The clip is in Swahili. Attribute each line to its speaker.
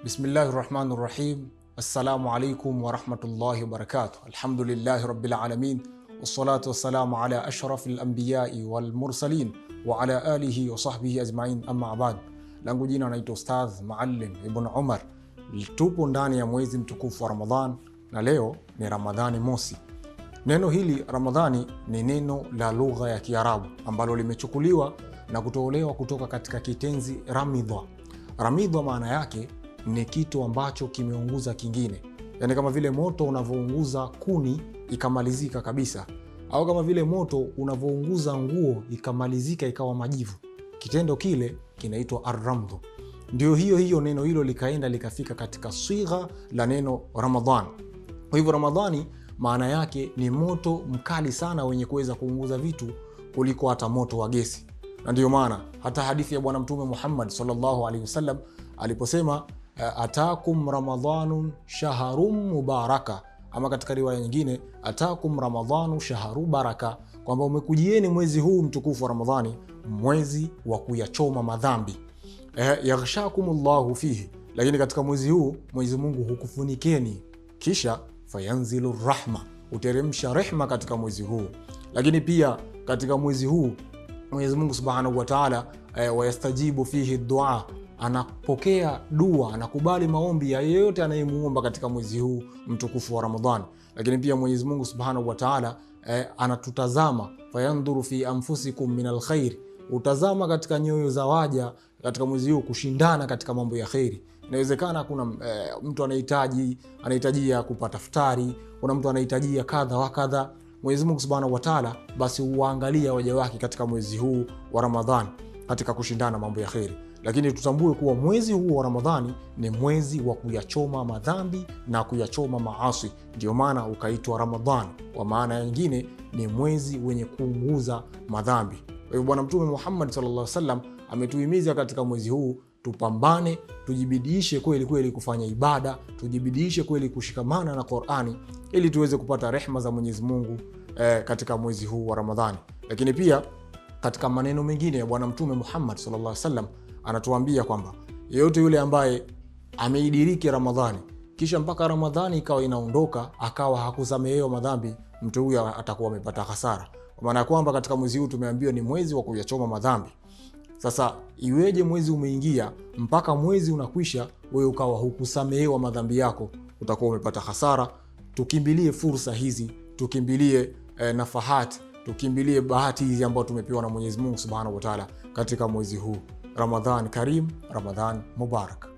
Speaker 1: Bismillahirrahmanirrahim. Assalamu alaikum wa rahmatullahi wa barakatuh. Alhamdulillahi rabbil alamin. Wassalatu wassalamu ala ashrafil anbiyai wal mursalin wa ala alihi wa sahbihi ajma'in, amma ba'd. Langu jina naitwa Ustadh Maalim Ibn Umar. Tupo ndani ya mwezi mtukufu wa Ramadhan na leo ni Ramadhani mosi. Neno hili Ramadhani ni neno la lugha ya Kiarabu ambalo limechukuliwa na kutolewa kutoka katika kitenzi ramidha. Ramidha maana yake ni kitu ambacho kimeunguza kingine, yani kama vile moto unavyounguza kuni ikamalizika kabisa, au kama vile moto unavyounguza nguo ikamalizika ikawa majivu, kitendo kile kinaitwa ar-ramdhu. Ndio hiyo neno hilo likaenda likafika katika swigha la neno Ramadhan. Kwa hivyo Ramadhani maana yake ni moto mkali sana wenye kuweza kuunguza vitu kuliko hata moto wa gesi. Na ndio maana hata hadithi ya Bwana Mtume Muhammad sallallahu alaihi wasallam aliposema atakum ramadhanun shaharum mubaraka, ama katika riwaya nyingine atakum ramadhanu shaharu baraka, kwamba umekujieni mwezi huu mtukufu wa Ramadhani, mwezi wa kuyachoma madhambi. Yaghshakumullahu fihi, lakini katika mwezi huu Mwenyezi Mungu hukufunikeni, kisha fayanzilu rahma, uteremsha rehma katika mwezi huu. Lakini pia katika mwezi huu Mwenyezi Mungu Subhanahu wa Ta'ala wayastajibu fihi dua, anapokea dua, anakubali maombi ya yeyote anayemuomba katika mwezi huu mtukufu wa Ramadhani. Lakini pia Mwenyezi Mungu Subhanahu wa Ta'ala anatutazama, fayandhuru fi anfusikum min alkhair, utazama katika nyoyo za waja katika mwezi huu kushindana katika mambo ya khairi. Inawezekana kuna mtu anahitaji kupata futari, kuna mtu anahitaji kadha wa kadha. Mwenyezi Mungu Subhanahu wa Ta'ala basi huangalia waja wake katika mwezi huu wa Ramadhani katika kushindana mambo ya khairi. Lakini tutambue kuwa mwezi huu wa Ramadhani ni mwezi wa kuyachoma madhambi na kuyachoma maasi, ndio maana ukaitwa Ramadhani. Kwa maana nyingine ni mwezi wenye kuunguza madhambi. Kwa hivyo Bwana Mtume Muhammad sallallahu alaihi wasallam ametuhimiza katika mwezi huu tupambane, tujibidiishe kweli kufanya ibada, tujibidiishe kweli kushikamana na Qur'ani ili tuweze kupata rehma za Mwenyezi Mungu katika mwezi huu wa Ramadhani. Lakini pia katika maneno mengine ya Bwana Mtume Muhammad sallallahu alaihi wasallam anatuambia kwamba yeyote yule ambaye ameidiriki Ramadhani kisha mpaka Ramadhani ikawa inaondoka akawa hakusamehewa madhambi, mtu huyo atakuwa amepata hasara. Kwa maana kwamba katika mwezi huu tumeambiwa ni mwezi wa kuyachoma madhambi. Sasa iweje mwezi umeingia mpaka mwezi unakwisha wewe ukawa hukusamehewa madhambi yako? Utakuwa umepata hasara. Tukimbilie fursa hizi, tukimbilie nafahati, tukimbilie bahati hizi ambazo tumepewa na Mwenyezi Mungu Subhanahu wa Ta'ala katika mwezi huu. Ramadhan Karim, Ramadhan Mubarak.